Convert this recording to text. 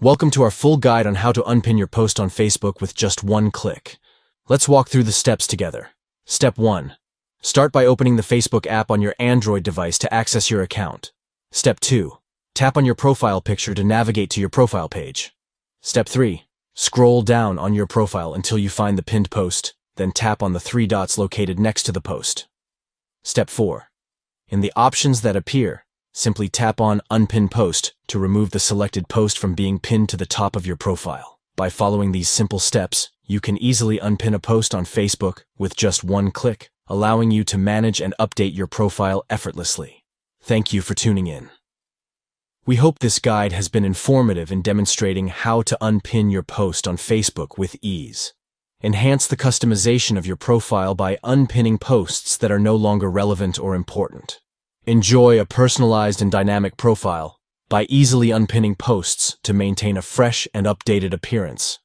Welcome to our full guide on how to unpin your post on Facebook with just one click. Let's walk through the steps together. Step 1. Start by opening the Facebook app on your Android device to access your account. Step 2. Tap on your profile picture to navigate to your profile page. Step 3. Scroll down on your profile until you find the pinned post, then tap on the 3 dots located next to the post. Step 4. In the options that appear, simply tap on Unpin Post to remove the selected post from being pinned to the top of your profile. By following these simple steps, you can easily unpin a post on Facebook with just one click, allowing you to manage and update your profile effortlessly. Thank you for tuning in. We hope this guide has been informative in demonstrating how to unpin your post on Facebook with ease. Enhance the customization of your profile by unpinning posts that are no longer relevant or important. Enjoy a personalized and dynamic profile by easily unpinning posts to maintain a fresh and updated appearance.